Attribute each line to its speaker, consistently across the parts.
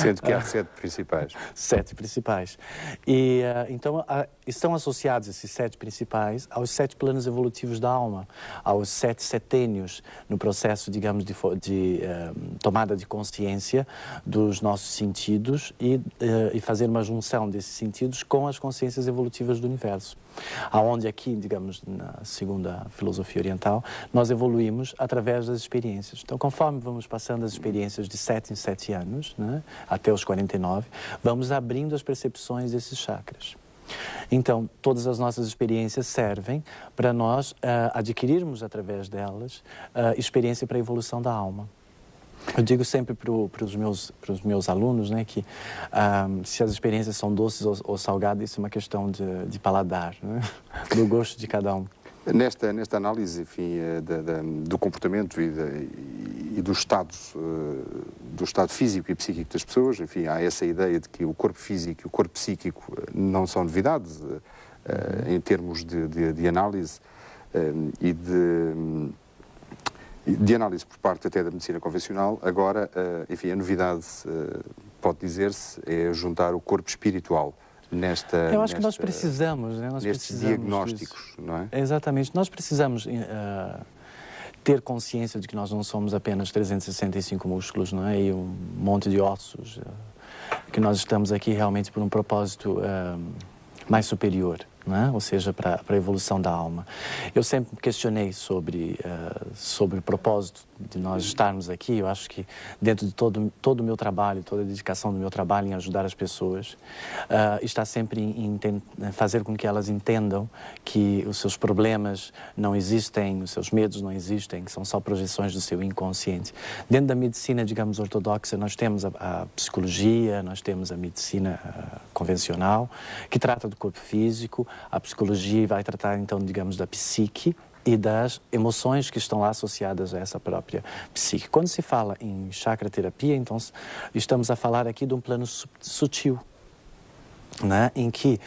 Speaker 1: Sendo que há 7 principais.
Speaker 2: 7 principais. E, então, estão associados esses 7 principais aos 7 planos evolutivos da alma, aos 7 setênios no processo, digamos, de tomada de consciência dos nossos sentidos e fazer uma junção desses sentidos com as consciências evolutivas do universo. Aonde aqui, digamos, na segunda filosofia oriental, nós evoluímos através das experiências. Então, conforme vamos passando as experiências de 7 em 7 anos, né, até os 49, vamos abrindo as percepções desses chakras. Então, todas as nossas experiências servem para nós adquirirmos, através delas, experiência para a evolução da alma. Eu digo sempre para os meus alunos, né, que se as experiências são doces ou salgadas, isso é uma questão de paladar, né, do gosto de cada um.
Speaker 1: Nesta análise, enfim, do comportamento e do estado físico e psíquico das pessoas, enfim, há essa ideia de que o corpo físico e o corpo psíquico não são novidades em termos de análise e de análise por parte até da medicina convencional. Agora, enfim, a novidade, pode dizer-se, é juntar o corpo espiritual
Speaker 2: Eu acho que nós precisamos, né?
Speaker 1: Nestes diagnósticos, não é?
Speaker 2: Exatamente. Nós precisamos ter consciência de que nós não somos apenas 365 músculos, não é? E um monte de ossos. Que nós estamos aqui realmente por um propósito mais superior. Né? Ou seja, para a evolução da alma. Eu sempre questionei sobre o propósito de nós estarmos aqui. Eu acho que dentro de todo o meu trabalho, toda a dedicação do meu trabalho em ajudar as pessoas, está sempre em fazer com que elas entendam que os seus problemas não existem, os seus medos não existem, que são só projeções do seu inconsciente. Dentro da medicina, digamos, ortodoxa, nós temos a psicologia, nós temos a medicina convencional, que trata do corpo físico. A psicologia vai tratar, então, digamos, da psique e das emoções que estão lá associadas a essa própria psique. Quando se fala em chakra terapia, então, estamos a falar aqui de um plano sutil, né? Em que,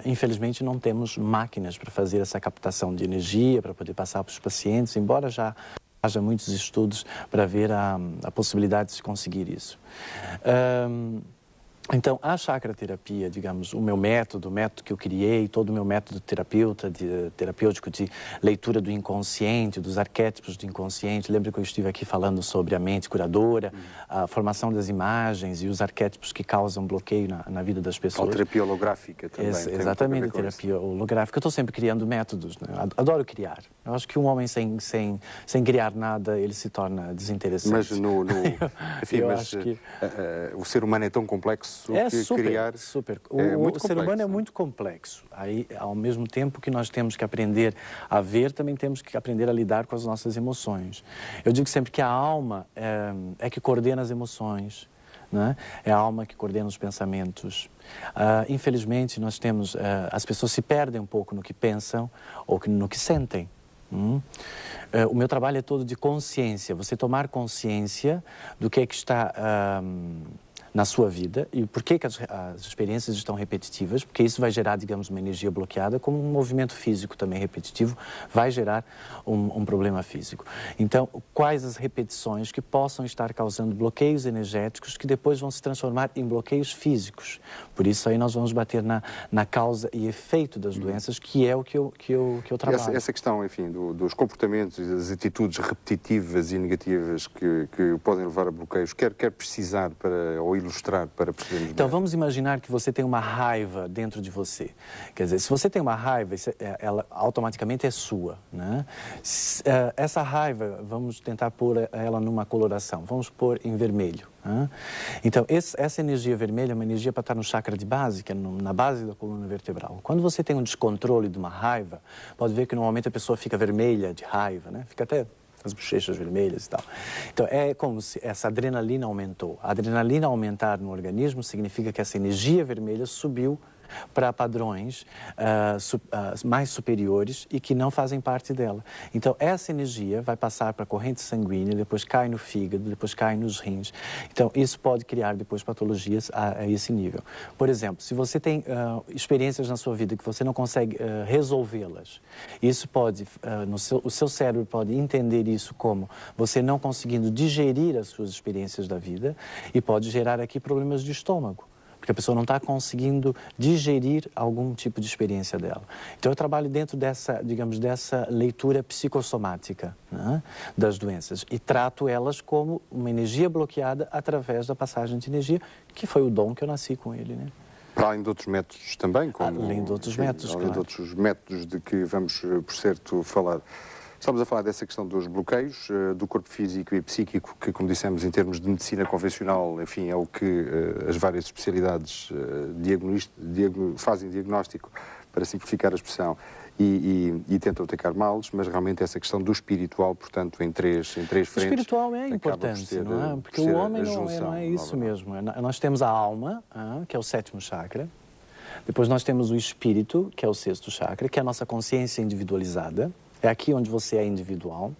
Speaker 2: infelizmente, não temos máquinas para fazer essa captação de energia, para poder passar para os pacientes, embora já haja muitos estudos para ver a possibilidade de se conseguir isso. Então, a chakra terapia, digamos, o método que eu criei, todo o meu método terapêutico de leitura do inconsciente, dos arquétipos do inconsciente. Lembra que eu estive aqui falando sobre a mente curadora, a formação das imagens e os arquétipos que causam bloqueio na vida das pessoas.
Speaker 1: A terapia holográfica também.
Speaker 2: Exatamente, a terapia holográfica. Eu estou sempre criando métodos, né? Adoro criar. Eu acho que um homem sem criar nada, ele se torna desinteressante.
Speaker 1: Mas o ser humano é tão complexo.
Speaker 2: Super. O ser humano é muito complexo. Aí, ao mesmo tempo que nós temos que aprender a ver, também temos que aprender a lidar com as nossas emoções. Eu digo sempre que a alma é que coordena as emoções, né? É a alma que coordena os pensamentos. Infelizmente, nós temos... as pessoas se perdem um pouco no que pensam ou no que sentem. O meu trabalho é todo de consciência. Você tomar consciência do que é que está... na sua vida, e por que as experiências estão repetitivas, porque isso vai gerar, digamos, uma energia bloqueada, como um movimento físico também repetitivo vai gerar um problema físico. Então, quais as repetições que possam estar causando bloqueios energéticos que depois vão se transformar em bloqueios físicos? Por isso aí nós vamos bater na causa e efeito das doenças, que é o que eu trabalho.
Speaker 1: Essa questão, enfim, dos comportamentos e das atitudes repetitivas e negativas que podem levar a bloqueios, quer precisar ou ilustrar para percebermos
Speaker 2: Então,
Speaker 1: melhor.
Speaker 2: vamos imaginar que você tem uma raiva dentro de você. Quer dizer, se você tem uma raiva, ela automaticamente é sua, né? Essa raiva, vamos tentar pôr ela numa coloração. Vamos pôr em vermelho. Né? Então, essa energia vermelha é uma energia para estar no chakra de base, que é na base da coluna vertebral. Quando você tem um descontrole de uma raiva, pode ver que normalmente a pessoa fica vermelha de raiva, né? Fica até... as bochechas vermelhas e tal. Então, é como se essa adrenalina aumentou. A adrenalina aumentar no organismo significa que essa energia vermelha subiu para padrões mais superiores e que não fazem parte dela. Então, essa energia vai passar para a corrente sanguínea, depois cai no fígado, depois cai nos rins. Então, isso pode criar depois patologias a esse nível. Por exemplo, se você tem experiências na sua vida que você não consegue resolvê-las, isso pode, o seu cérebro pode entender isso como você não conseguindo digerir as suas experiências da vida e pode gerar aqui problemas de estômago, porque a pessoa não está conseguindo digerir algum tipo de experiência dela. Então, eu trabalho dentro dessa, digamos, dessa leitura psicossomática, né, das doenças e trato elas como uma energia bloqueada através da passagem de energia, que foi o dom que eu nasci com ele, né?
Speaker 1: Para além de outros métodos também, como...
Speaker 2: Além de outros métodos,
Speaker 1: além de outros métodos de que vamos, por certo, falar. Estamos a falar dessa questão dos bloqueios do corpo físico e psíquico, que, como dissemos, em termos de medicina convencional, enfim, é o que as várias especialidades fazem diagnóstico, para simplificar a expressão, e tentam atacar males, mas realmente essa questão do espiritual, portanto, em três frentes... O
Speaker 2: espiritual é importante, não é? Porque o homem não é isso mesmo. Nós temos a alma, que é o 7º chakra. Depois nós temos o espírito, que é o 6º chakra, que é a nossa consciência individualizada. É aqui onde você é individual.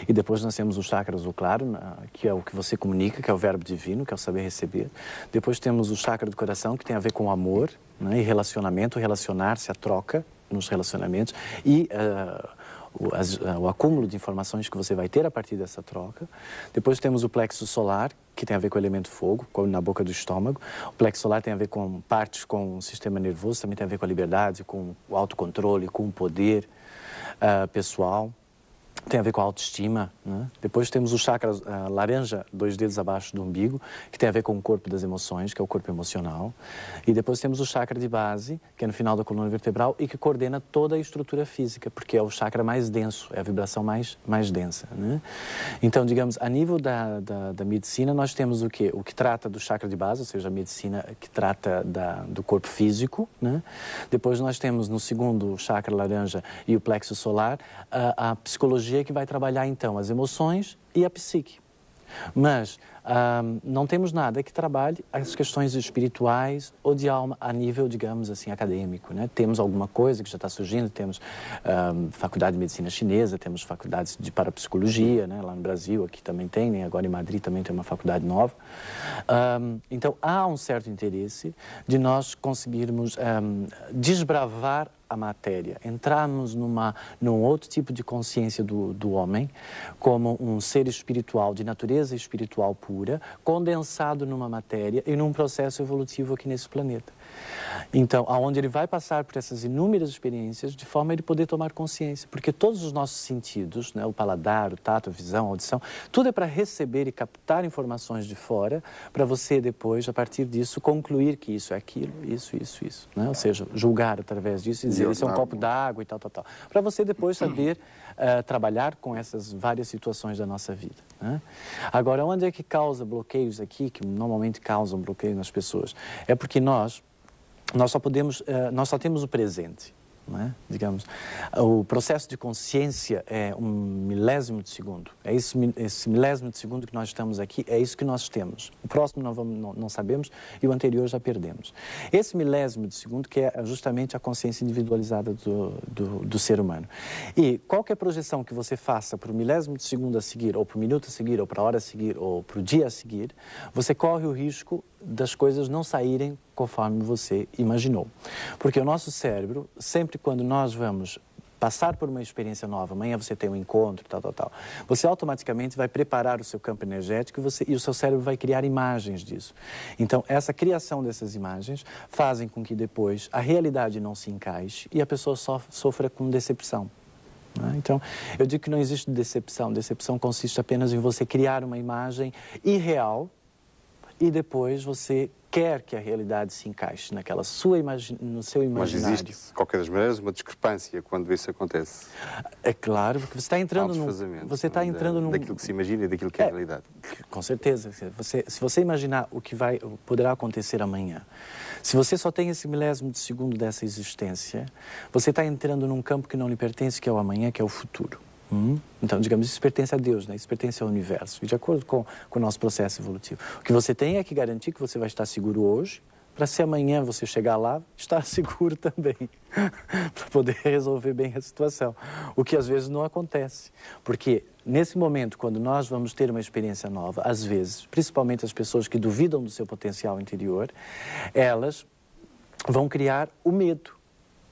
Speaker 2: E depois nós temos o chakra azul claro, que é o que você comunica, que é o verbo divino, que é o saber receber. Depois temos o chakra do coração, que tem a ver com o amor, né, e relacionamento, relacionar-se, a troca nos relacionamentos. E o acúmulo de informações que você vai ter a partir dessa troca. Depois temos o plexo solar, que tem a ver com o elemento fogo, na boca do estômago. O plexo solar tem a ver com partes com o sistema nervoso, também tem a ver com a liberdade, com o autocontrole, com o poder pessoal, tem a ver com a autoestima, né? Depois temos o chakra laranja, 2 dedos abaixo do umbigo, que tem a ver com o corpo das emoções, que é o corpo emocional. E depois temos o chakra de base, que é no final da coluna vertebral e que coordena toda a estrutura física, porque é o chakra mais denso, é a vibração mais densa, né? Então, digamos, a nível da medicina, nós temos o quê? O que trata do chakra de base, ou seja, a medicina que trata do corpo físico, né? Depois nós temos no segundo chakra laranja e o plexo solar, a psicologia que vai trabalhar, então, as emoções e a psique. Mas não temos nada que trabalhe as questões espirituais ou de alma a nível, digamos assim, acadêmico, né? Temos alguma coisa que já está surgindo, temos faculdade de medicina chinesa, temos faculdades de parapsicologia, né? Lá no Brasil, aqui também tem, né? Agora em Madrid também tem uma faculdade nova. Então, há um certo interesse de nós conseguirmos desbravar a matéria, entrarmos num outro tipo de consciência do homem, como um ser espiritual, de natureza espiritual pura, condensado numa matéria e num processo evolutivo aqui nesse planeta. Então, aonde ele vai passar por essas inúmeras experiências de forma a ele poder tomar consciência, porque todos os nossos sentidos, né, o paladar, o tato, a visão, a audição, tudo é para receber e captar informações de fora, para você depois, a partir disso, concluir que isso é aquilo, isso, né? Ou seja, julgar através disso e dizer, isso é um copo d'água e tal, para você depois saber trabalhar com essas várias situações da nossa vida, né? Agora, onde é que causa bloqueios aqui, que normalmente causam bloqueio nas pessoas? É porque nós só temos o presente, né? Digamos, o processo de consciência é um milésimo de segundo. É esse milésimo de segundo que nós estamos aqui, é isso que nós temos. O próximo não sabemos e o anterior já perdemos. Esse milésimo de segundo que é justamente a consciência individualizada do ser humano. E qualquer projeção que você faça para o milésimo de segundo a seguir, ou para o minuto a seguir, ou para a hora a seguir, ou para o dia a seguir, você corre o risco das coisas não saírem conforme você imaginou. Porque o nosso cérebro, sempre quando nós vamos passar por uma experiência nova, amanhã você tem um encontro, tal, você automaticamente vai preparar o seu campo energético e o seu cérebro vai criar imagens disso. Então, essa criação dessas imagens fazem com que depois a realidade não se encaixe e a pessoa sofra com decepção. Então, eu digo que não existe decepção. Decepção consiste apenas em você criar uma imagem irreal e depois você quer que a realidade se encaixe naquela no seu imaginário.
Speaker 1: Mas existe, de qualquer das maneiras, uma discrepância quando isso acontece.
Speaker 2: É claro, porque você está entrando
Speaker 1: daquilo que se imagina e daquilo que é a realidade.
Speaker 2: Com certeza. Se você imaginar o que poderá acontecer amanhã, se você só tem esse milésimo de segundo dessa existência, você está entrando num campo que não lhe pertence, que é o amanhã, que é o futuro. Então, digamos, isso pertence a Deus, né? Isso pertence ao universo, e de acordo com o nosso processo evolutivo. O que você tem é que garantir que você vai estar seguro hoje, para se amanhã você chegar lá, estar seguro também, para poder resolver bem a situação. O que às vezes não acontece, porque nesse momento, quando nós vamos ter uma experiência nova, às vezes, principalmente as pessoas que duvidam do seu potencial interior, elas vão criar o medo,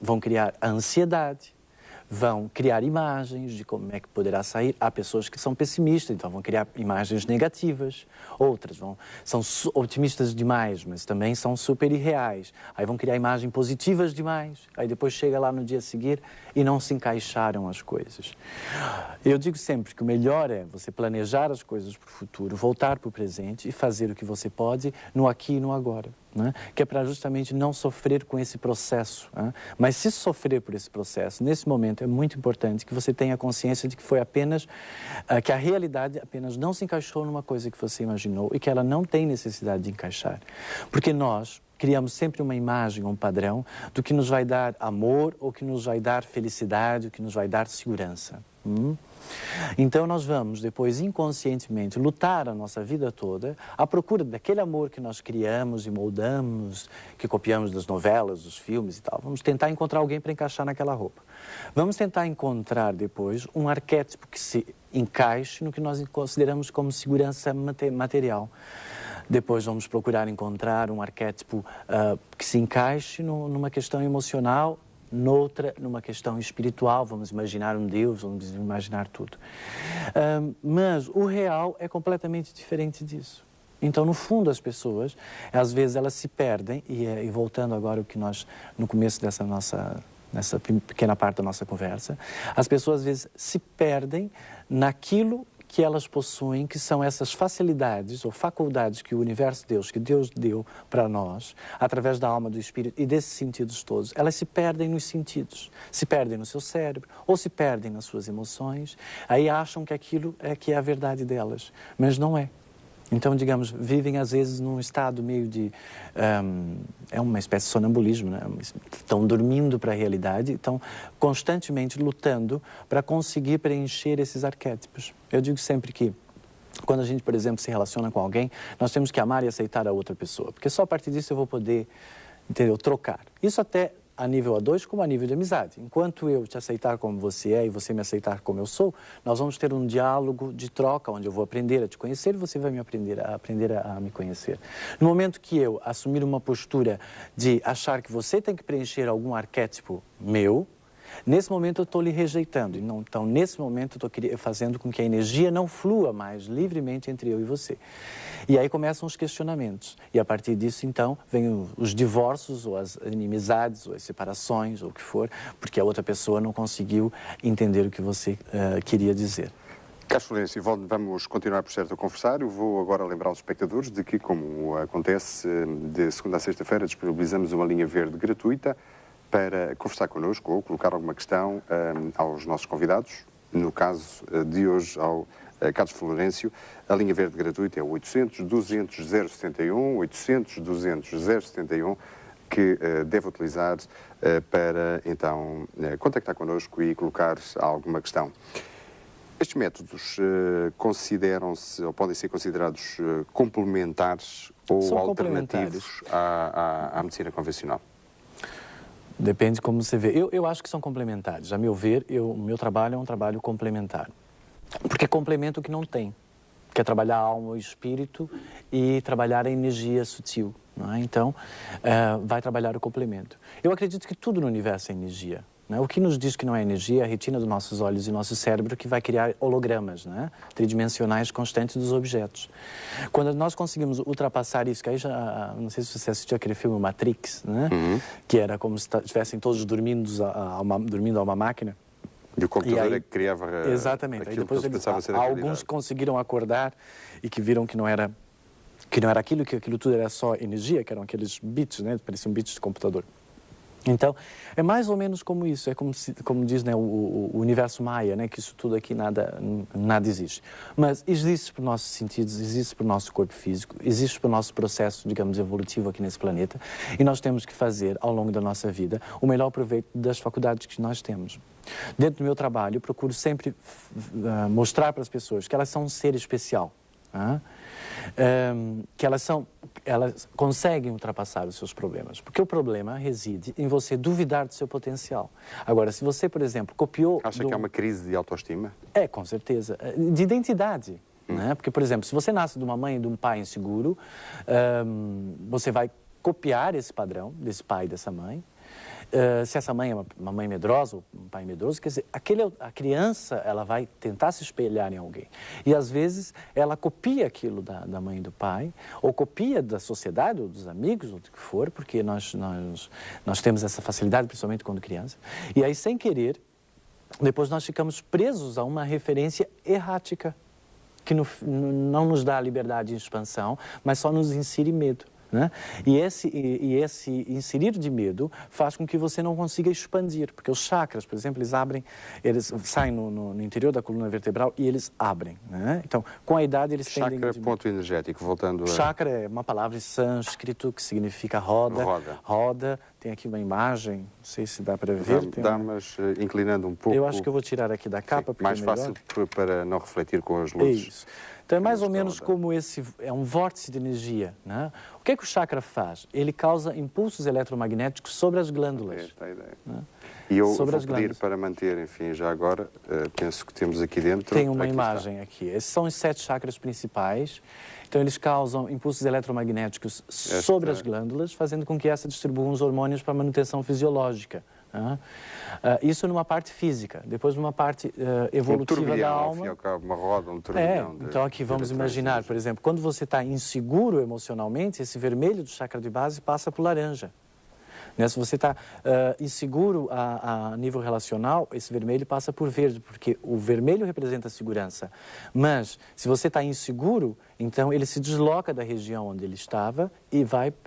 Speaker 2: vão criar a ansiedade, vão criar imagens de como é que poderá sair. Há pessoas que são pessimistas, então vão criar imagens negativas. Outras são otimistas demais, mas também são super irreais. Aí vão criar imagens positivas demais. Aí depois chega lá no dia seguinte e não se encaixaram as coisas. Eu digo sempre que o melhor é você planejar as coisas para o futuro, voltar para o presente e fazer o que você pode no aqui e no agora. Né? Que é para justamente não sofrer com esse processo. Né? Mas se sofrer por esse processo, nesse momento é muito importante que você tenha consciência de que foi apenas, que a realidade apenas não se encaixou numa coisa que você imaginou e que ela não tem necessidade de encaixar. Porque nós criamos sempre uma imagem, um padrão do que nos vai dar amor ou que nos vai dar felicidade, o que nos vai dar segurança. Então nós vamos depois inconscientemente lutar a nossa vida toda à procura daquele amor que nós criamos e moldamos, que copiamos das novelas, dos filmes e tal. Vamos tentar encontrar alguém para encaixar naquela roupa. Vamos tentar encontrar depois um arquétipo que se encaixe no que nós consideramos como segurança material. Depois vamos procurar encontrar um arquétipo que se encaixe numa questão emocional, noutra, numa questão espiritual, vamos imaginar um Deus, vamos imaginar tudo. Mas o real é completamente diferente disso. Então, no fundo, as pessoas, às vezes, elas se perdem, e voltando agora ao que nós, no começo nessa pequena parte da nossa conversa, as pessoas, às vezes, se perdem naquilo que elas possuem, que são essas facilidades ou faculdades que o universo Deus, que Deus deu para nós, através da alma, do espírito e desses sentidos todos, elas se perdem nos sentidos, se perdem no seu cérebro ou se perdem nas suas emoções, aí acham que aquilo é que é a verdade delas, mas não é. Então, digamos, vivem às vezes num estado meio de... é uma espécie de sonambulismo, né? Estão dormindo para a realidade, estão constantemente lutando para conseguir preencher esses arquétipos. Eu digo sempre que quando a gente, por exemplo, se relaciona com alguém, nós temos que amar e aceitar a outra pessoa, porque só a partir disso eu vou poder, entendeu, trocar. Isso até a nível A2 como a nível de amizade. Enquanto eu te aceitar como você é e você me aceitar como eu sou, nós vamos ter um diálogo de troca, onde eu vou aprender a te conhecer e você vai me aprender a me conhecer. No momento que eu assumir uma postura de achar que você tem que preencher algum arquétipo meu, nesse momento eu estou lhe rejeitando. Então, nesse momento eu estou fazendo com que a energia não flua mais livremente entre eu e você. E aí começam os questionamentos. E a partir disso, então, vem os divórcios, ou as inimizades, ou as separações, ou o que for, porque a outra pessoa não conseguiu entender o que você queria dizer.
Speaker 1: Carlos Florencio, vamos continuar, por certo, a conversar. Eu vou agora lembrar aos espectadores de que, como acontece, de segunda a sexta-feira, disponibilizamos uma linha verde gratuita para conversar connosco ou colocar alguma questão aos nossos convidados, no caso de hoje ao Carlos Florencio. A linha verde gratuita é o 800-200-071, 800-200-071, que deve utilizar para, então, contactar connosco e colocar alguma questão. Estes métodos consideram-se, ou podem ser considerados complementares ou
Speaker 2: são
Speaker 1: alternativos à medicina convencional?
Speaker 2: Depende como você vê. Eu acho que são complementares. A meu ver, o meu trabalho é um trabalho complementar. Porque complementa o que não tem, que é trabalhar a alma e o espírito e trabalhar a energia sutil. Não é? Então, vai trabalhar o complemento. Eu acredito que tudo no universo é energia. Né? O que nos diz que não é energia é a retina dos nossos olhos e nosso cérebro, que vai criar hologramas, né? Tridimensionais constantes dos objetos. Quando nós conseguimos ultrapassar isso, que aí já, não sei se você assistiu aquele filme Matrix, né? Que era como se estivessem todos dormindo a uma máquina.
Speaker 1: E o computador é que criava
Speaker 2: exatamente. Aí depois
Speaker 1: que pensava ser a
Speaker 2: alguns conseguiram acordar e que viram que não era aquilo, que aquilo tudo era só energia, que eram aqueles bits, né? Pareciam bits de computador. Então, é mais ou menos como isso, é como diz, né, o universo maia, né, que isso tudo aqui nada existe. Mas existe para os nossos sentidos, existe para o nosso corpo físico, existe para o nosso processo, digamos, evolutivo aqui nesse planeta, e nós temos que fazer, ao longo da nossa vida, o melhor proveito das faculdades que nós temos. Dentro do meu trabalho, eu procuro sempre mostrar para as pessoas que elas são um ser especial. que elas conseguem ultrapassar os seus problemas. Porque o problema reside em você duvidar do seu potencial. Agora, se você, por exemplo, copiou...
Speaker 1: Acha que é uma crise de autoestima?
Speaker 2: É, com certeza. De identidade. Né? Porque, por exemplo, se você nasce de uma mãe e de um pai inseguro, você vai copiar esse padrão desse pai e dessa mãe. Se essa mãe é uma mãe medrosa ou um pai medroso, quer dizer, a criança ela vai tentar se espelhar em alguém. E, às vezes, ela copia aquilo da mãe e do pai, ou copia da sociedade, ou dos amigos, ou do que for, porque nós temos essa facilidade, principalmente quando criança. E aí, sem querer, depois nós ficamos presos a uma referência errática, que não nos dá liberdade de expansão, mas só nos insere medo. Né? E esse inserir de medo faz com que você não consiga expandir, porque os chakras, por exemplo, eles saem no interior da coluna vertebral e eles abrem. Né? Então, com a idade, eles tendem...
Speaker 1: Chakra é ponto energético, voltando a...
Speaker 2: Chakra é uma palavra em sânscrito que significa roda. Roda. Tem aqui uma imagem, não sei se dá para ver.
Speaker 1: Mas inclinando um pouco...
Speaker 2: Eu acho que eu vou tirar aqui da capa.
Speaker 1: Sim, mais fácil para não refletir com as luzes.
Speaker 2: Isso. Então é mais ou menos como é um vórtice de energia. Né? O que é que o chakra faz? Ele causa impulsos eletromagnéticos sobre as glândulas.
Speaker 1: Esta é a ideia.
Speaker 2: Né?
Speaker 1: E eu vou pedir para manter, enfim, já agora, penso que temos aqui dentro...
Speaker 2: Tem uma imagem aqui. Esses são os 7 chakras principais. Então eles causam impulsos eletromagnéticos sobre as glândulas, fazendo com que essa distribua os hormônios para manutenção fisiológica. Isso numa parte física, depois numa parte evolutiva da alma.
Speaker 1: Uma roda, um turbilhão.
Speaker 2: Então aqui vamos imaginar, por exemplo, quando você está inseguro emocionalmente, esse vermelho do chakra de base passa para o laranja. Né? Se você está inseguro a nível relacional, esse vermelho passa por verde, porque o vermelho representa a segurança. Mas se você está inseguro, então ele se desloca da região onde ele estava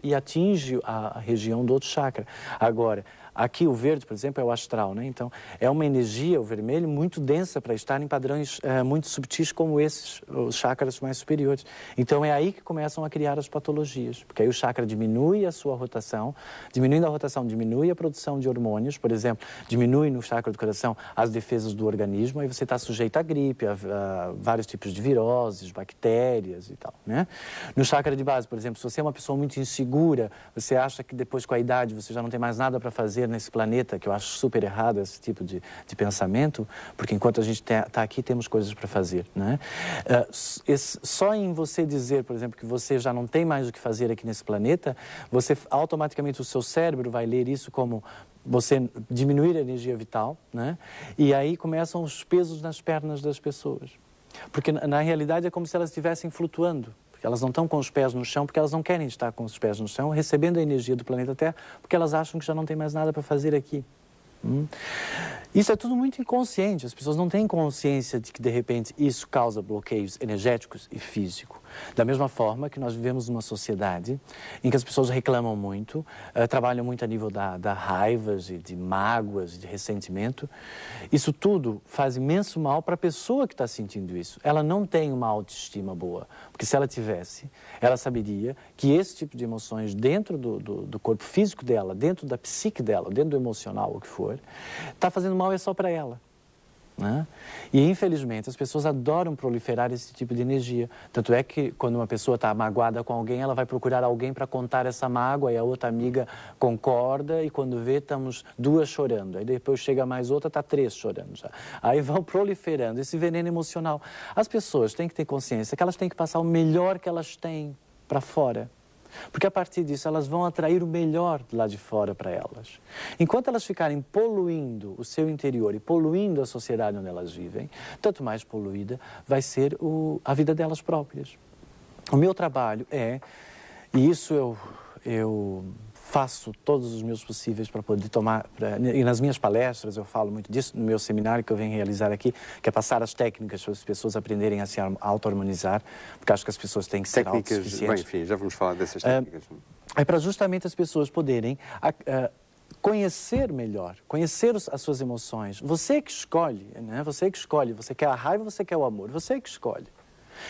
Speaker 2: e atinge a região do outro chakra. Agora, aqui o verde, por exemplo, é o astral, né? Então, é uma energia, o vermelho, muito densa para estar em padrões muito subtis como esses, os chakras mais superiores. Então, é aí que começam a criar as patologias, porque aí o chakra diminui a sua rotação, diminuindo a rotação, diminui a produção de hormônios, por exemplo, diminui no chakra do coração as defesas do organismo, aí você está sujeito à gripe, a vários tipos de viroses, bactérias e tal, né? No chakra de base, por exemplo, se você é uma pessoa muito insegura, você acha que depois com a idade você já não tem mais nada para fazer nesse planeta, que eu acho super errado esse tipo de pensamento, porque enquanto a gente está aqui, temos coisas para fazer, né? Só em você dizer, por exemplo, que você já não tem mais o que fazer aqui nesse planeta, você automaticamente, o seu cérebro vai ler isso como você diminuir a energia vital, né? E aí começam os pesos nas pernas das pessoas. Porque na realidade é como se elas estivessem flutuando. Porque elas não estão com os pés no chão, porque elas não querem estar com os pés no chão, recebendo a energia do planeta Terra, porque elas acham que já não tem mais nada para fazer aqui. Isso é tudo muito inconsciente, as pessoas não têm consciência de que, de repente, isso causa bloqueios energéticos e físicos. Da mesma forma que nós vivemos numa sociedade em que as pessoas reclamam muito, trabalham muito a nível da raivas e de mágoas, de ressentimento. Isso tudo faz imenso mal para a pessoa que está sentindo isso. Ela não tem uma autoestima boa, porque se ela tivesse, ela saberia que esse tipo de emoções dentro do corpo físico dela, dentro da psique dela, dentro do emocional, o que for, está fazendo mal é só para ela. Né? E, infelizmente, as pessoas adoram proliferar esse tipo de energia. Tanto é que, quando uma pessoa está magoada com alguém, ela vai procurar alguém para contar essa mágoa, e a outra amiga concorda, e quando vê, estamos 2 chorando. Aí depois chega mais outra, está 3 chorando já. Aí vão proliferando esse veneno emocional. As pessoas têm que ter consciência que elas têm que passar o melhor que elas têm para fora. Porque a partir disso elas vão atrair o melhor lá de fora para elas. Enquanto elas ficarem poluindo o seu interior e poluindo a sociedade onde elas vivem, tanto mais poluída vai ser a vida delas próprias. O meu trabalho e isso eu faço todos os meus possíveis para poder e nas minhas palestras eu falo muito disso, no meu seminário que eu venho realizar aqui, que é passar as técnicas para as pessoas aprenderem a se auto-harmonizar, porque acho que as pessoas têm que ser autossuficientes.
Speaker 1: Bem, enfim, já vamos falar dessas técnicas.
Speaker 2: É para justamente as pessoas poderem conhecer melhor, conhecer as suas emoções. Você que escolhe, né? Você que escolhe, você quer a raiva, você quer o amor, você que escolhe.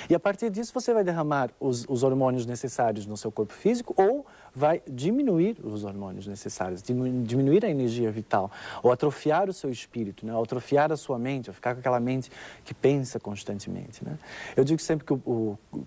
Speaker 2: E a partir disso você vai derramar os hormônios necessários no seu corpo físico ou vai diminuir os hormônios necessários, diminuir a energia vital, ou atrofiar o seu espírito, né? Ou atrofiar a sua mente, ou ficar com aquela mente que pensa constantemente, né? Eu digo sempre que,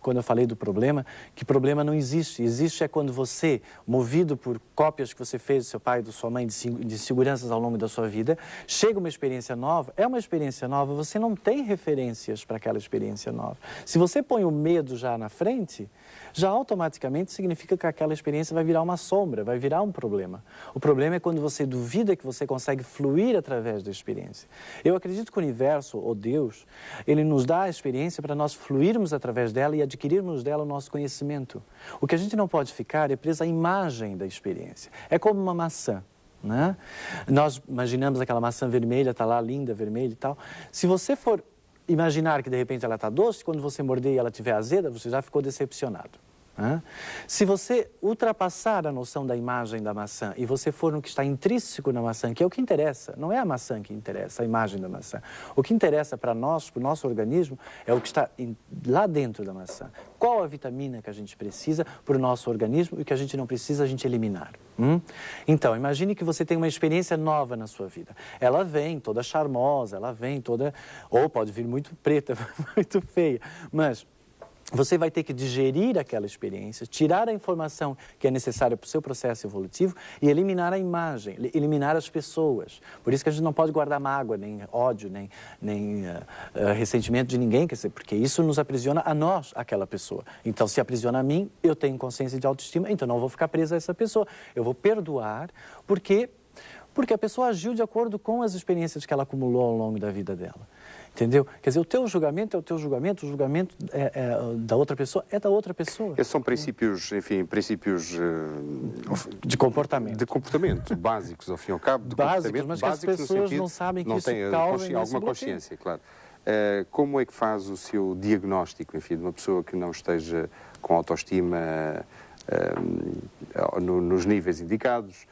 Speaker 2: quando eu falei do problema, que problema não existe. Existe é quando você, movido por cópias que você fez do seu pai, da sua mãe, de seguranças ao longo da sua vida, chega uma experiência nova, é uma experiência nova, você não tem referências para aquela experiência nova. Se você põe o medo já na frente, já automaticamente significa que aquela experiência vai virar uma sombra, vai virar um problema. O problema é quando você duvida que você consegue fluir através da experiência. Eu acredito que o universo, ou Deus, ele nos dá a experiência para nós fluirmos através dela e adquirirmos dela o nosso conhecimento. O que a gente não pode ficar é preso à imagem da experiência. É como uma maçã, né? Nós imaginamos aquela maçã vermelha, está lá linda, vermelha e tal. Se você for imaginar que de repente ela está doce, quando você morder e ela estiver azeda, você já ficou decepcionado. Se você ultrapassar a noção da imagem da maçã e você for no que está intrínseco na maçã, que é o que interessa, não é a maçã que interessa, a imagem da maçã. O que interessa para nós, para o nosso organismo, é o que está lá dentro da maçã. Qual a vitamina que a gente precisa para o nosso organismo e o que a gente não precisa, a gente eliminar. Então, imagine que você tem uma experiência nova na sua vida. Ela vem toda charmosa, ela vem toda... ou pode vir muito preta, muito feia, mas... você vai ter que digerir aquela experiência, tirar a informação que é necessária para o seu processo evolutivo e eliminar a imagem, eliminar as pessoas. Por isso que a gente não pode guardar mágoa, nem ódio, nem ressentimento de ninguém, quer dizer, porque isso nos aprisiona a nós, aquela pessoa. Então, se aprisiona a mim, eu tenho consciência de autoestima, então não vou ficar presa a essa pessoa. Eu vou perdoar, porque a pessoa agiu de acordo com as experiências que ela acumulou ao longo da vida dela. Entendeu? Quer dizer, o teu julgamento é o teu julgamento, o julgamento da outra pessoa é da outra pessoa.
Speaker 1: Esses são princípios, enfim, princípios
Speaker 2: de comportamento.
Speaker 1: De comportamento, básicos, ao fim e ao cabo. De
Speaker 2: básicos, mas que as pessoas não sabem que isso causa
Speaker 1: alguma consciência, claro. Como é que faz o seu diagnóstico, enfim, de uma pessoa que não esteja com autoestima nos níveis indicados,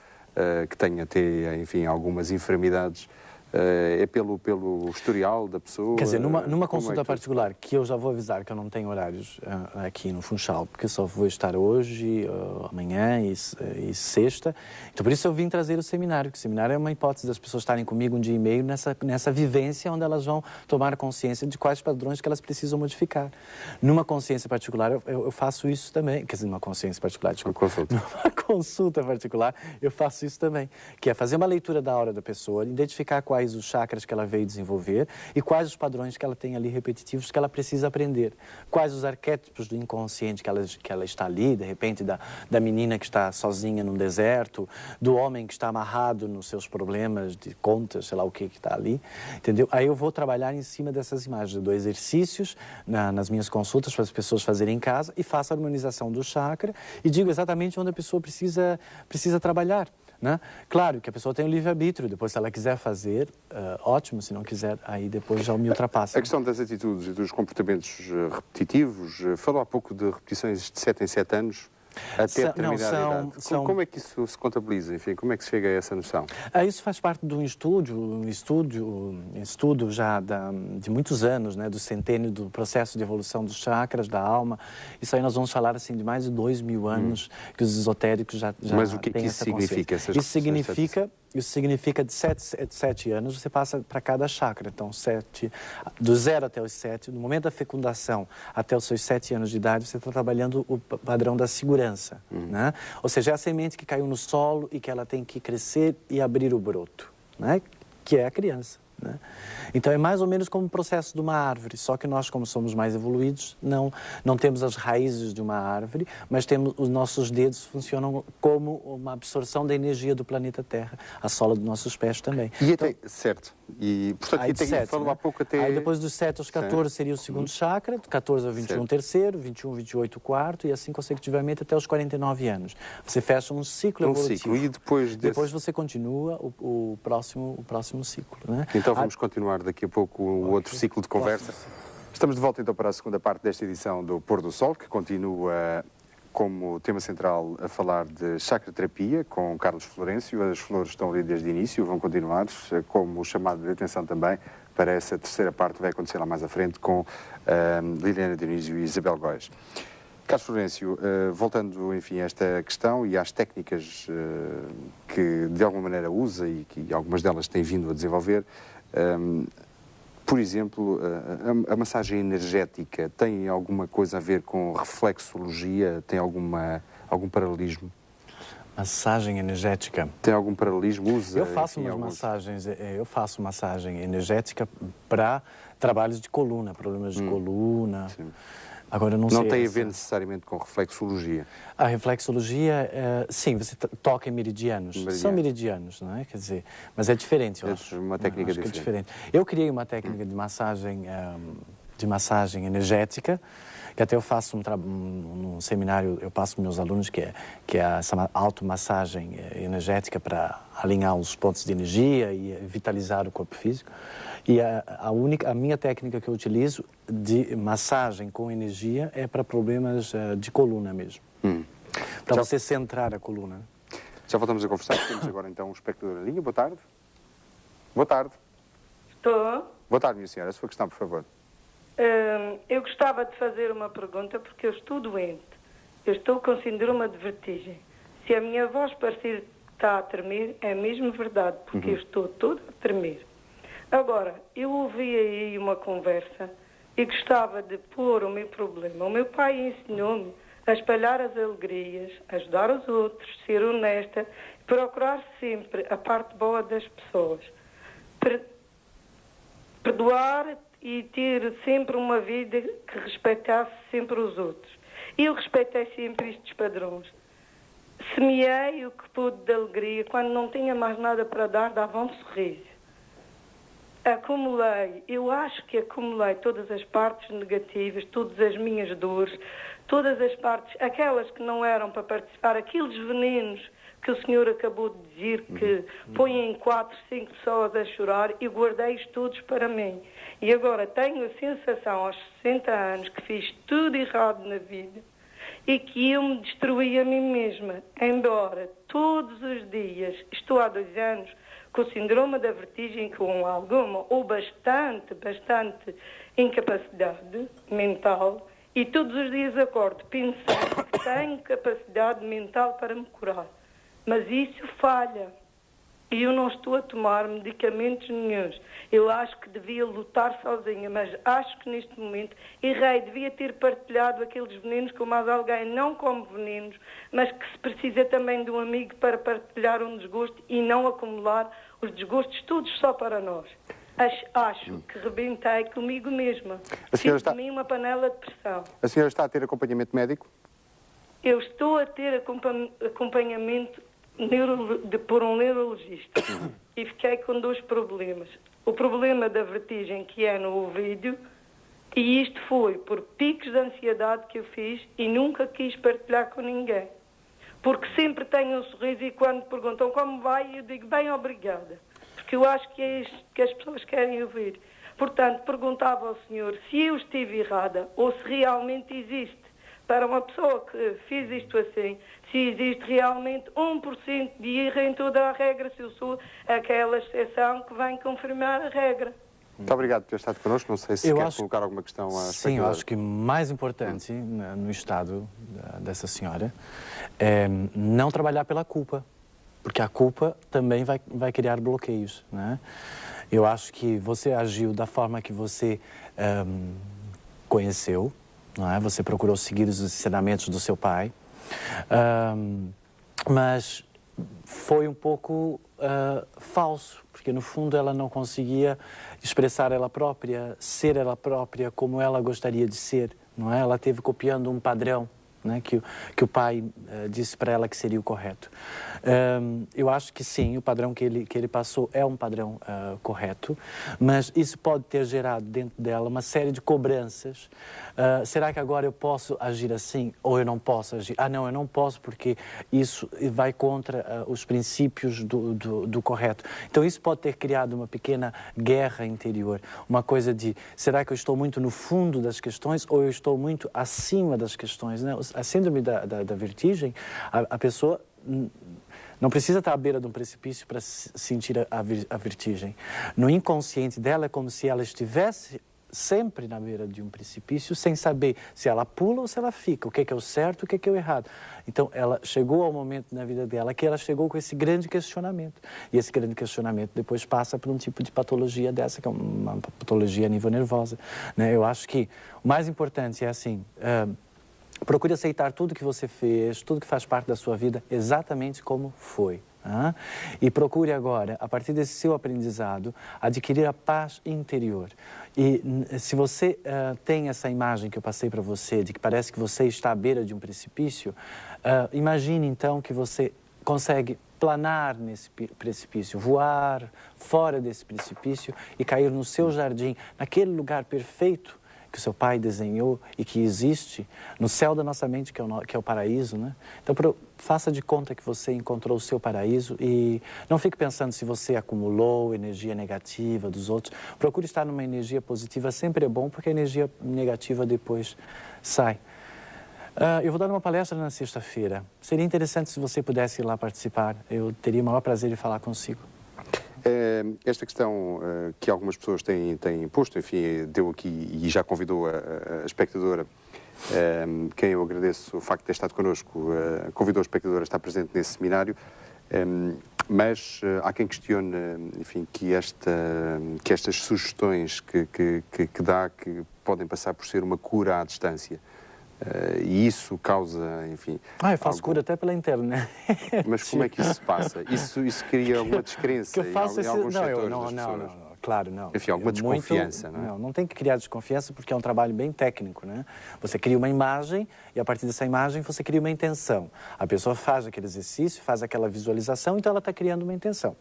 Speaker 1: que tenha até, enfim, algumas enfermidades? É pelo historial da pessoa?
Speaker 2: Quer dizer, numa consulta particular, que eu já vou avisar que eu não tenho horários aqui no Funchal, porque só vou estar hoje, amanhã e sexta. Então, por isso eu vim trazer o seminário, que o seminário é uma hipótese das pessoas estarem comigo um dia e meio nessa vivência onde elas vão tomar consciência de quais padrões que elas precisam modificar. Numa consciência particular, eu faço isso também. Quer dizer, numa consciência particular, desculpa. Numa consulta particular, eu faço isso também, que é fazer uma leitura da aura da pessoa, identificar quais os chakras que ela veio desenvolver e quais os padrões que ela tem ali repetitivos que ela precisa aprender. Quais os arquétipos do inconsciente que ela está ali, de repente, da menina que está sozinha num deserto, do homem que está amarrado nos seus problemas de contas, sei lá o que está ali, entendeu? Aí eu vou trabalhar em cima dessas imagens. Eu dou exercícios nas minhas consultas para as pessoas fazerem em casa e faço a harmonização do chakra e digo exatamente onde a pessoa precisa trabalhar. Né? Claro que a pessoa tem o livre-arbítrio, depois se ela quiser fazer, ótimo, se não quiser, aí depois já me ultrapassa.
Speaker 1: A questão das atitudes e dos comportamentos repetitivos, falou há pouco de repetições de 7 em 7 anos, até determinada idade. Como é que isso se contabiliza? Enfim, como é que se chega a essa noção?
Speaker 2: Isso faz parte de um estudo já de muitos anos, né, do centênio do processo de evolução dos chakras, da alma. Isso aí nós vamos falar assim de mais de 2000 anos que os esotéricos já
Speaker 1: Mas o que é que isso significa?
Speaker 2: Isso significa de 7 anos você passa para cada chakra. Então, do 0 até os 7, no momento da fecundação até os seus 7 anos de idade, você está trabalhando o padrão da segurança. Né? Ou seja, é a semente que caiu no solo e que ela tem que crescer e abrir o broto, né? Que é a criança. Né? Então é mais ou menos como o processo de uma árvore, só que nós, como somos mais evoluídos, não temos as raízes de uma árvore, mas os nossos dedos funcionam como uma absorção da energia do planeta Terra, a sola dos nossos pés também.
Speaker 1: E até, certo, e portanto
Speaker 2: aí
Speaker 1: falou há pouco até...
Speaker 2: Aí depois dos 7 aos 14 seria o segundo chakra, de 14 a 21 o terceiro, 21, 28 o quarto e assim consecutivamente até os 49 anos. Você fecha um ciclo evolutivo.
Speaker 1: E depois
Speaker 2: você continua o próximo ciclo. Né?
Speaker 1: Então vamos continuar daqui a pouco o outro ciclo de conversa. Estamos de volta então para a segunda parte desta edição do Pôr do Sol, que continua como tema central a falar de chacroterapia com Carlos Florencio. As flores estão ali desde o início, vão continuar, como chamado de atenção também para essa terceira parte que vai acontecer lá mais à frente com Liliana Dionísio e Isabel Góes. Carlos Florencio, voltando, enfim, a esta questão e às técnicas que de alguma maneira usa e que algumas delas têm vindo a desenvolver, por exemplo, a massagem energética tem alguma coisa a ver com reflexologia? Tem algum paralelismo?
Speaker 2: Massagem energética.
Speaker 1: Tem algum paralelismo? Usa,
Speaker 2: eu faço massagens, eu faço massagem energética para trabalhos de coluna, problemas de coluna.
Speaker 1: Sim.
Speaker 2: Agora, não
Speaker 1: tem a ver necessariamente com reflexologia?
Speaker 2: A reflexologia, sim, você toca em meridianos. São meridianos, não é? Quer dizer, mas é diferente, eu acho.
Speaker 1: Uma técnica
Speaker 2: diferente. É diferente. Eu criei uma técnica de massagem energética, que até eu faço num seminário, eu passo para meus alunos, que é essa automassagem energética para alinhar os pontos de energia e vitalizar o corpo físico. E a minha técnica que eu utilizo de massagem com energia é para problemas de coluna mesmo. Para você centrar a coluna.
Speaker 1: Já voltamos a conversar. Temos agora então um espectador na linha. Boa tarde. Boa tarde.
Speaker 3: Estou.
Speaker 1: Boa tarde, minha senhora. A sua questão, por favor.
Speaker 3: Eu gostava de fazer uma pergunta porque eu estou doente. Eu estou com síndrome de vertigem. Se a minha voz parecer que está a tremer, é mesmo verdade, porque eu estou toda a tremer. Agora, eu ouvi aí uma conversa e gostava de pôr o meu problema. O meu pai ensinou-me a espalhar as alegrias, ajudar os outros, ser honesta, procurar sempre a parte boa das pessoas. Perdoar e ter sempre uma vida que respeitasse sempre os outros. E eu respeitei sempre estes padrões. Semeei o que pude de alegria. Quando não tinha mais nada para dar, dava um sorriso. Acumulei, eu acho que acumulei todas as partes negativas, todas as minhas dores, todas as partes, aquelas que não eram para participar, aqueles venenos que o senhor acabou de dizer, que põem 4, 5 pessoas a chorar, e guardei-os todos para mim. E agora tenho a sensação, aos 60 anos, que fiz tudo errado na vida e que eu me destruí a mim mesma. Embora todos os dias, estou há 2 anos, com o síndrome da vertigem, com alguma ou bastante incapacidade mental, e todos os dias acordo pensando que tenho capacidade mental para me curar. Mas isso falha. E eu não estou a tomar medicamentos nenhuns. Eu acho que devia lutar sozinha, mas acho que neste momento errei. Devia ter partilhado aqueles venenos com mais alguém, não como venenos, mas que se precisa também de um amigo para partilhar um desgosto e não acumular os desgostos todos só para nós. Acho que rebentei comigo mesma. Fiz de mim uma panela de pressão.
Speaker 1: A senhora está a ter acompanhamento médico?
Speaker 3: Eu estou a ter acompanhamento por um neurologista e fiquei com 2 problemas. O problema da vertigem, que é no ouvido, e isto foi por picos de ansiedade que eu fiz e nunca quis partilhar com ninguém. Porque sempre tenho um sorriso e quando perguntam como vai, eu digo bem obrigada. Porque eu acho que é isto que as pessoas querem ouvir. Portanto, perguntava ao senhor se eu estive errada ou se realmente existe, para uma pessoa que fez isto assim, se existe realmente 1% de erro em toda a regra, se eu sou aquela exceção que vem confirmar a regra.
Speaker 1: Muito obrigado por ter estado connosco. Não sei se quer colocar alguma questão à espectadora.
Speaker 2: Sim, eu acho que o mais importante no estado dessa senhora é não trabalhar pela culpa, porque a culpa também vai criar bloqueios, né? Eu acho que você agiu da forma que você conheceu, não é? Você procurou seguir os ensinamentos do seu pai, mas foi um pouco falso, porque no fundo ela não conseguia expressar ela própria, ser ela própria como ela gostaria de ser, não é? Ela teve copiando um padrão, né, que o pai disse para ela que seria o correto. Eu acho que sim, o padrão que ele passou é um padrão correto, mas isso pode ter gerado dentro dela uma série de cobranças. Será que agora eu posso agir assim ou eu não posso agir? Ah, não, eu não posso porque isso vai contra os princípios do correto. Então isso pode ter criado uma pequena guerra interior, uma coisa de, será que eu estou muito no fundo das questões ou eu estou muito acima das questões, né? Ou a síndrome da vertigem, a pessoa não precisa estar à beira de um precipício para sentir a vertigem. No inconsciente dela é como se ela estivesse sempre na beira de um precipício, sem saber se ela pula ou se ela fica, o que é o certo, o que é o errado. Então, ela chegou ao momento na vida dela que ela chegou com esse grande questionamento. E esse grande questionamento depois passa por um tipo de patologia dessa, que é uma patologia a nível nervosa, né? Eu acho que o mais importante é assim... procure aceitar tudo que você fez, tudo que faz parte da sua vida, exatamente como foi. E procure agora, a partir desse seu aprendizado, adquirir a paz interior. E se você tem essa imagem que eu passei para você, de que parece que você está à beira de um precipício, imagine então que você consegue planar nesse precipício, voar fora desse precipício e cair no seu jardim, naquele lugar perfeito que o seu pai desenhou e que existe no céu da nossa mente, que é o paraíso, né? Então, faça de conta que você encontrou o seu paraíso e não fique pensando se você acumulou energia negativa dos outros. Procure estar numa energia positiva, sempre é bom, porque a energia negativa depois sai. Eu vou dar uma palestra na sexta-feira. Seria interessante se você pudesse ir lá participar. Eu teria o maior prazer de falar consigo.
Speaker 1: Esta questão que algumas pessoas têm posto, enfim, deu aqui e já convidou a espectadora, quem eu agradeço o facto de ter estado connosco, convidou a espectadora a estar presente nesse seminário, mas há quem questione, enfim, que estas sugestões que dá, que podem passar por ser uma cura à distância. E isso causa, enfim...
Speaker 2: eu faço cura até pela internet.
Speaker 1: Mas como é que isso se passa? Isso cria uma descrença em alguns setores das pessoas?
Speaker 2: Não, claro, não.
Speaker 1: Enfim, alguma desconfiança, não é?
Speaker 2: Não tem que criar desconfiança porque é um trabalho bem técnico, né? Você cria uma imagem e a partir dessa imagem você cria uma intenção. A pessoa faz aquele exercício, faz aquela visualização, então ela está criando uma intenção.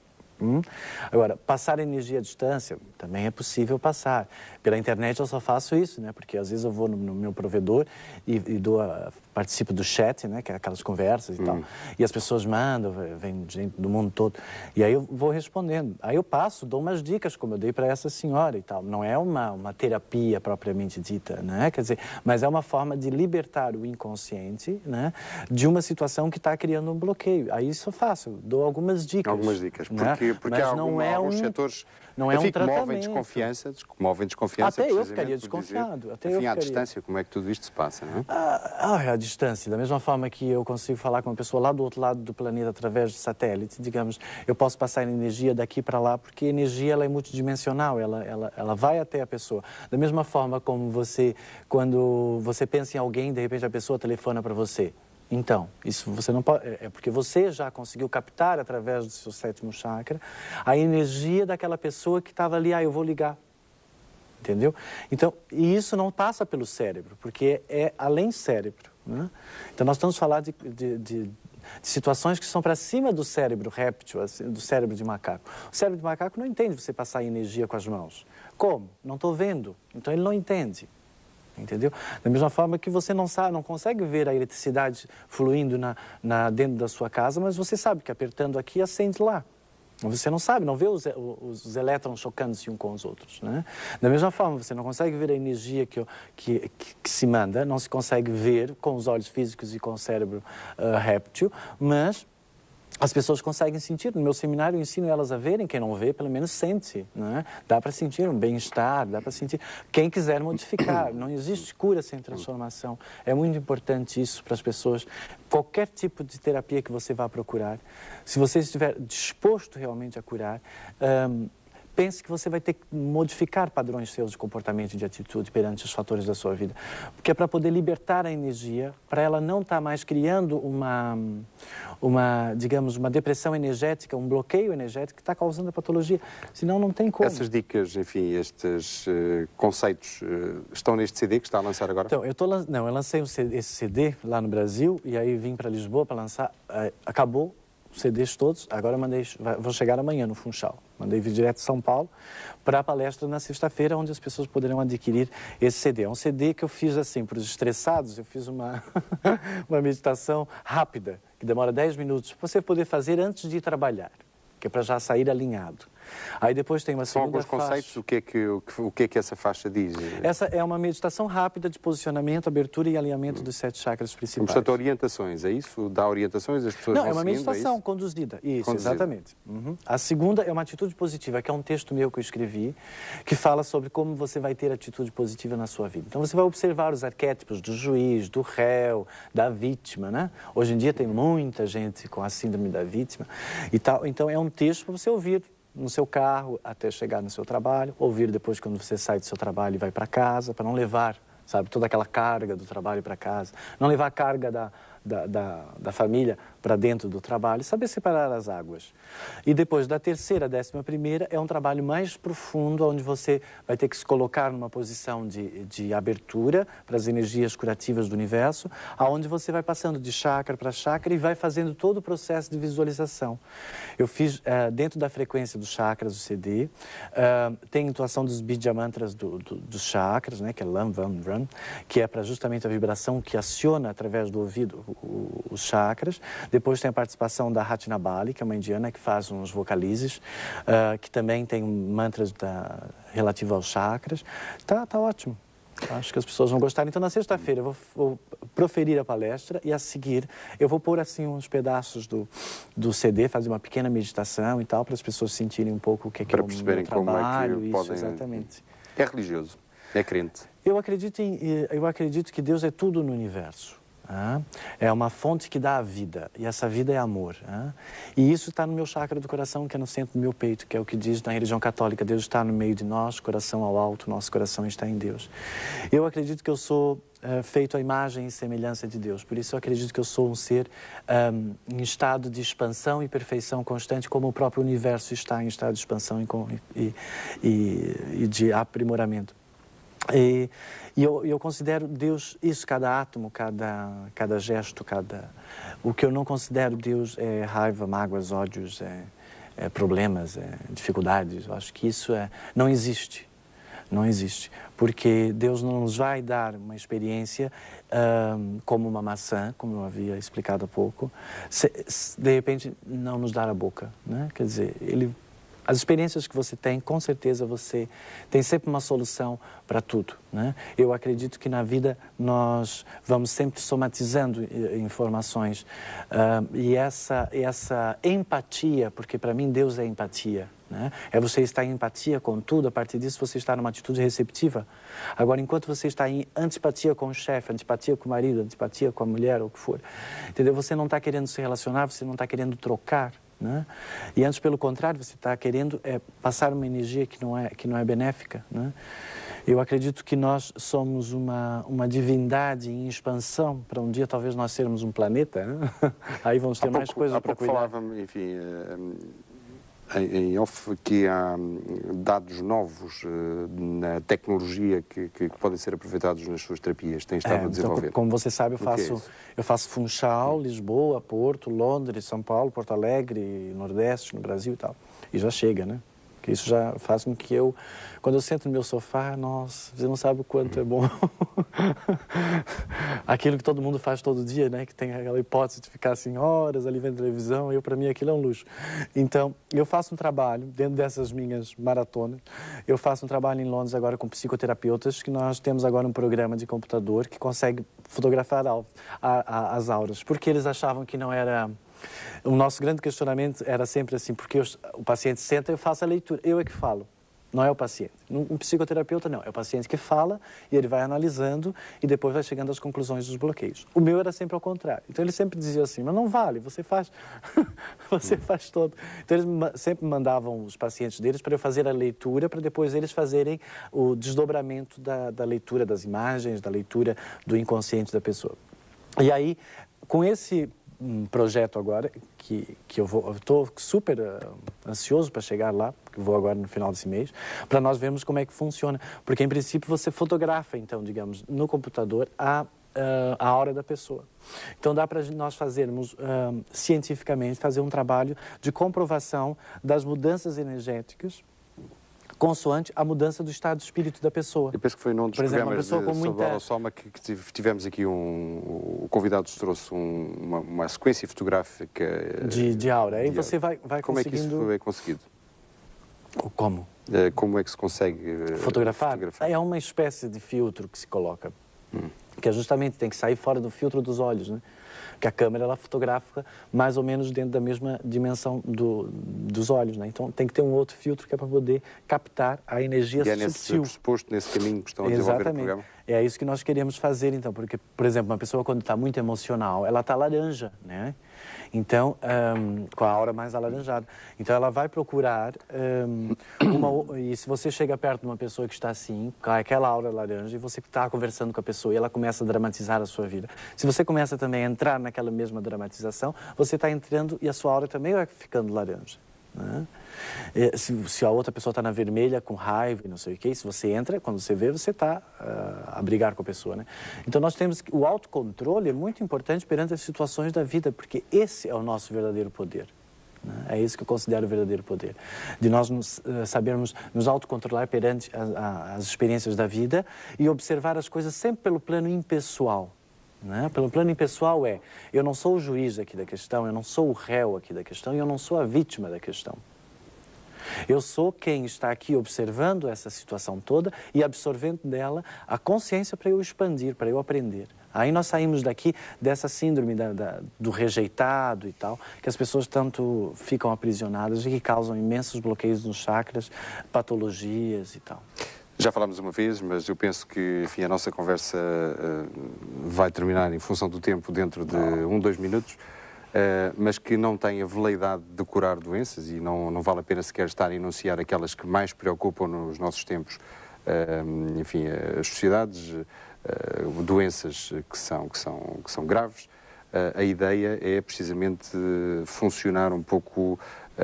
Speaker 2: Agora, passar energia à distância também é possível passar. Pela internet eu só faço isso, né? Porque às vezes eu vou no meu provedor e participo do chat, né? Que é aquelas conversas e tal. E as pessoas mandam, vem gente do mundo todo. E aí eu vou respondendo. Aí eu passo, dou umas dicas, como eu dei para essa senhora e tal. Não é uma terapia propriamente dita, né? Quer dizer, mas é uma forma de libertar o inconsciente, né? De uma situação que está criando um bloqueio. Aí isso eu faço, dou algumas dicas.
Speaker 1: Algumas dicas,
Speaker 2: né?
Speaker 1: Porque há alguns setores
Speaker 2: não é um tratamento.
Speaker 1: movem desconfiança.
Speaker 2: Até eu ficaria desconfiado.
Speaker 1: Enfim, à distância, como é que tudo isto se passa, não
Speaker 2: é? À distância, da mesma forma que eu consigo falar com uma pessoa lá do outro lado do planeta através de satélite, digamos, eu posso passar energia daqui para lá, porque a energia ela é multidimensional, ela vai até a pessoa. Da mesma forma como quando você pensa em alguém, de repente a pessoa telefona para você. Então, isso você não pode... É porque você já conseguiu captar, através do seu sétimo chakra, a energia daquela pessoa que estava ali, eu vou ligar. Entendeu? Então, e isso não passa pelo cérebro, porque é além cérebro, né? Então, nós estamos falando de situações que são para cima do cérebro réptil, do cérebro de macaco. O cérebro de macaco não entende você passar energia com as mãos. Como? Não estou vendo. Então, ele não entende. Entendeu? Da mesma forma que você não consegue ver a eletricidade fluindo dentro da sua casa, mas você sabe que apertando aqui acende lá. Você não sabe, não vê os elétrons chocando-se uns com os outros, né? Da mesma forma, você não consegue ver a energia que se manda, não se consegue ver com os olhos físicos e com o cérebro réptil, mas as pessoas conseguem sentir. No meu seminário eu ensino elas a verem, quem não vê, pelo menos sente, né? Dá para sentir um bem-estar, dá para sentir. Quem quiser modificar, não existe cura sem transformação. É muito importante isso para as pessoas. Qualquer tipo de terapia que você vá procurar, se você estiver disposto realmente a curar, pense que você vai ter que modificar padrões seus de comportamento e de atitude perante os fatores da sua vida. Porque é para poder libertar a energia, para ela não estar mais criando digamos, uma depressão energética, um bloqueio energético que está causando a patologia. Senão não tem como.
Speaker 1: Essas dicas, enfim, estes conceitos estão neste CD que está a lançar agora?
Speaker 2: Então, eu lancei esse CD lá no Brasil e aí vim para Lisboa para lançar. Acabou os CDs todos, agora vou chegar amanhã no Funchal. Mandei vir direto de São Paulo para a palestra na sexta-feira, onde as pessoas poderão adquirir esse CD. É um CD que eu fiz assim, para os estressados, eu fiz uma meditação rápida, que demora 10 minutos, para você poder fazer antes de ir trabalhar, que é para já sair alinhado. Aí depois tem uma
Speaker 1: São
Speaker 2: segunda
Speaker 1: alguns conceitos,
Speaker 2: faixa.
Speaker 1: o que é que essa faixa diz?
Speaker 2: Essa é uma meditação rápida de posicionamento, abertura e alinhamento dos 7 chakras principais.
Speaker 1: Portanto, orientações, é isso? Dá orientações, as pessoas
Speaker 2: Não,
Speaker 1: vão
Speaker 2: é uma
Speaker 1: seguindo,
Speaker 2: meditação
Speaker 1: isso?
Speaker 2: conduzida. Isso,
Speaker 1: Conduzida.
Speaker 2: exatamente. A segunda é uma atitude positiva, que é um texto meu que eu escrevi, que fala sobre como você vai ter atitude positiva na sua vida. Então você vai observar os arquétipos do juiz, do réu, da vítima, né? Hoje em dia tem muita gente com a síndrome da vítima e tal. Então é um texto para você ouvir no seu carro até chegar no seu trabalho, ouvir depois quando você sai do seu trabalho e vai para casa, para não levar, sabe, toda aquela carga do trabalho para casa, não levar a carga da família para dentro do trabalho, saber separar as águas. E depois da terceira à 11ª é um trabalho mais profundo, onde você vai ter que se colocar numa posição de abertura para as energias curativas do universo, aonde você vai passando de chakra para chakra e vai fazendo todo o processo de visualização. Eu fiz dentro da frequência dos chakras, do CD, tem a intuação dos Bija Mantras dos chakras, né, que é Lam, Vam, Ram, que é para justamente a vibração que aciona através do ouvido os chakras. Depois tem a participação da Ratnabali, que é uma indiana que faz uns vocalizes, que também tem mantras relativos aos chakras. Tá ótimo. Acho que as pessoas vão gostar. Então, na sexta-feira, eu vou proferir a palestra e, a seguir, eu vou pôr, assim, uns pedaços do CD, fazer uma pequena meditação e tal, para as pessoas sentirem um pouco o que é
Speaker 1: para
Speaker 2: o
Speaker 1: perceberem
Speaker 2: meu trabalho.
Speaker 1: como é que
Speaker 2: isso,
Speaker 1: podem...
Speaker 2: exatamente.
Speaker 1: É religioso, é crente.
Speaker 2: Eu acredito que Deus é tudo no universo. É uma fonte que dá a vida, e essa vida é amor. E isso está no meu chakra do coração, que é no centro do meu peito, que é o que diz na religião católica: Deus está no meio de nós, coração ao alto, nosso coração está em Deus. Eu acredito que eu sou feito à imagem e semelhança de Deus, por isso eu acredito que eu sou um ser em estado de expansão e perfeição constante, como o próprio universo está em estado de expansão e de aprimoramento. E eu considero Deus isso, cada átomo, cada gesto, o que eu não considero Deus é raiva, mágoas, ódios, problemas, dificuldades. Eu acho que isso não existe. Não existe. Porque Deus não nos vai dar uma experiência como uma maçã, como eu havia explicado há pouco, se de repente não nos dar a boca, né? Quer dizer, as experiências que você tem, com certeza você tem sempre uma solução para tudo, né? Eu acredito que na vida nós vamos sempre somatizando informações e essa empatia, porque para mim Deus é empatia, né? É você estar em empatia com tudo, a partir disso você está numa atitude receptiva. Agora, enquanto você está em antipatia com o chefe, antipatia com o marido, antipatia com a mulher, ou o que for, entendeu? Você não está querendo se relacionar, você não está querendo trocar, né? E antes, pelo contrário, você está querendo passar uma energia que não é benéfica, né? Eu acredito que nós somos uma divindade em expansão, para um dia talvez nós sermos um planeta, né? Aí vamos ter mais coisas para cuidar.
Speaker 1: Falava-me, enfim, em off, que há dados novos na tecnologia que podem ser aproveitados nas suas terapias. Tem estado a desenvolver.
Speaker 2: Então, como você sabe, eu faço Funchal, Lisboa, Porto, Londres, São Paulo, Porto Alegre, Nordeste, no Brasil e tal. E já chega, né? Que isso já faz com que quando eu sento no meu sofá, nossa, você não sabe o quanto é bom. Aquilo que todo mundo faz todo dia, né? Que tem aquela hipótese de ficar assim horas ali vendo televisão, para mim aquilo é um luxo. Então, eu faço um trabalho, dentro dessas minhas maratonas, eu faço um trabalho em Londres agora com psicoterapeutas, que nós temos agora um programa de computador que consegue fotografar as auras, porque eles achavam que não era... O nosso grande questionamento era sempre assim, porque o paciente senta e eu faço a leitura, eu é que falo, não é o paciente. Um psicoterapeuta não, é o paciente que fala e ele vai analisando e depois vai chegando às conclusões dos bloqueios. O meu era sempre ao contrário. Então ele sempre dizia assim, mas não vale, você faz, você faz todo. Então eles sempre mandavam os pacientes deles para eu fazer a leitura, para depois eles fazerem o desdobramento da leitura das imagens, da leitura do inconsciente da pessoa. E aí, com esse projeto agora, que eu estou super ansioso para chegar lá, porque eu vou agora no final desse mês, para nós vermos como é que funciona. Porque, em princípio, você fotografa, então, digamos, no computador a aura da pessoa. Então, dá para nós fazermos, cientificamente, fazer um trabalho de comprovação das mudanças energéticas consoante a mudança do estado de espírito da pessoa.
Speaker 1: Eu penso que foi num dos programas sobre a Holossoma que tivemos aqui o convidado trouxe uma sequência fotográfica
Speaker 2: de aura. Aí você vai
Speaker 1: Como
Speaker 2: conseguindo...
Speaker 1: é que isso foi conseguido?
Speaker 2: Como?
Speaker 1: Como é que se consegue
Speaker 2: Fotografar? É uma espécie de filtro que se coloca, que justamente tem que sair fora do filtro dos olhos, né? Que a câmera ela fotografa mais ou menos dentro da mesma dimensão dos olhos, né? Então tem que ter um outro filtro que é para poder captar a energia
Speaker 1: e é nesse
Speaker 2: subtil.
Speaker 1: pressuposto, nesse caminho que estão a desenvolver o programa?
Speaker 2: É isso que nós queremos fazer, então, porque, por exemplo, uma pessoa quando está muito emocional, ela está laranja, né? Então, com a aura mais alaranjada. Então, ela vai procurar e se você chega perto de uma pessoa que está assim, com aquela aura laranja, e você está conversando com a pessoa e ela começa a dramatizar a sua vida. Se você começa também a entrar naquela mesma dramatização, você está entrando e a sua aura também vai ficando laranja. Né? Se a outra pessoa está na vermelha, com raiva e não sei o que, se você entra, quando você vê, você está a brigar com a pessoa, né? Então nós temos o autocontrole é muito importante perante as situações da vida, porque esse é o nosso verdadeiro poder. Né? É isso que eu considero o verdadeiro poder. De nós sabermos nos autocontrolar perante as experiências da vida e observar as coisas sempre pelo plano impessoal. Né? Pelo plano impessoal eu não sou o juiz aqui da questão, eu não sou o réu aqui da questão e eu não sou a vítima da questão. Eu sou quem está aqui observando essa situação toda e absorvendo dela a consciência para eu expandir, para eu aprender. Aí nós saímos daqui dessa síndrome do rejeitado e tal, que as pessoas tanto ficam aprisionadas e que causam imensos bloqueios nos chakras, patologias e tal.
Speaker 1: Já falámos uma vez, mas eu penso que, enfim, a nossa conversa vai terminar em função do tempo dentro de 2 minutos, mas que não tem a veleidade de curar doenças e não vale a pena sequer estar a enunciar aquelas que mais preocupam nos nossos tempos, enfim, as sociedades, doenças que são graves. A ideia é precisamente funcionar um pouco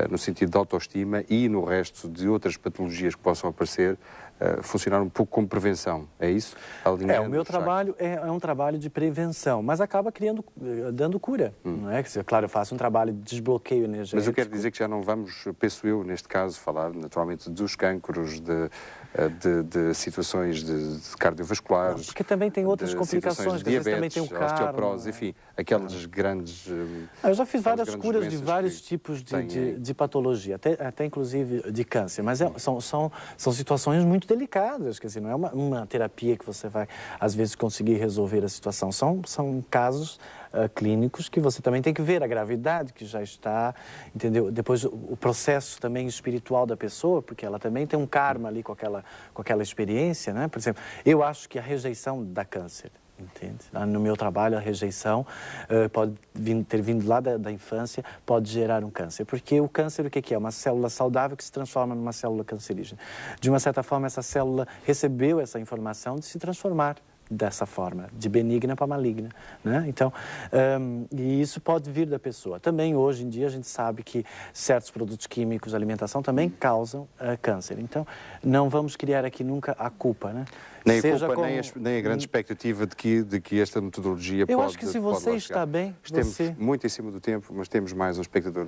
Speaker 1: no sentido de autoestima e no resto de outras patologias que possam aparecer, funcionar um pouco como prevenção, é isso?
Speaker 2: O meu trabalho é um trabalho de prevenção, mas acaba dando cura, não é? Claro, eu faço um trabalho de desbloqueio energético.
Speaker 1: Mas eu quero dizer que já não vamos, penso eu, neste caso, falar naturalmente dos cancros, de situações de cardiovasculares.
Speaker 2: Não, porque também tem outras complicações,
Speaker 1: de diabetes,
Speaker 2: também tem o
Speaker 1: osteoporose, enfim, aquelas grandes...
Speaker 2: Eu já fiz várias curas de vários tipos de patologia, até inclusive de câncer, mas são situações muito delicadas, quer dizer, não é uma terapia que você vai, às vezes, conseguir resolver a situação. São casos clínicos que você também tem que ver a gravidade que já está, entendeu? Depois o processo também espiritual da pessoa, porque ela também tem um karma ali com aquela experiência, né? Por exemplo, eu acho que a rejeição dá câncer. Entende? No meu trabalho, a rejeição pode ter vindo lá da infância, pode gerar um câncer. Porque o câncer, o que é? Uma célula saudável que se transforma numa célula cancerígena. De uma certa forma, essa célula recebeu essa informação de se transformar dessa forma, de benigna para maligna, né? Então, e isso pode vir da pessoa. Também, hoje em dia, a gente sabe que certos produtos químicos, alimentação, também causam câncer. Então, não vamos criar aqui nunca a culpa, né?
Speaker 1: Nem a culpa, nem a grande expectativa de que esta metodologia pode...
Speaker 2: Eu acho que se você está bem,
Speaker 1: Estamos muito em cima do tempo, mas temos mais um espectador.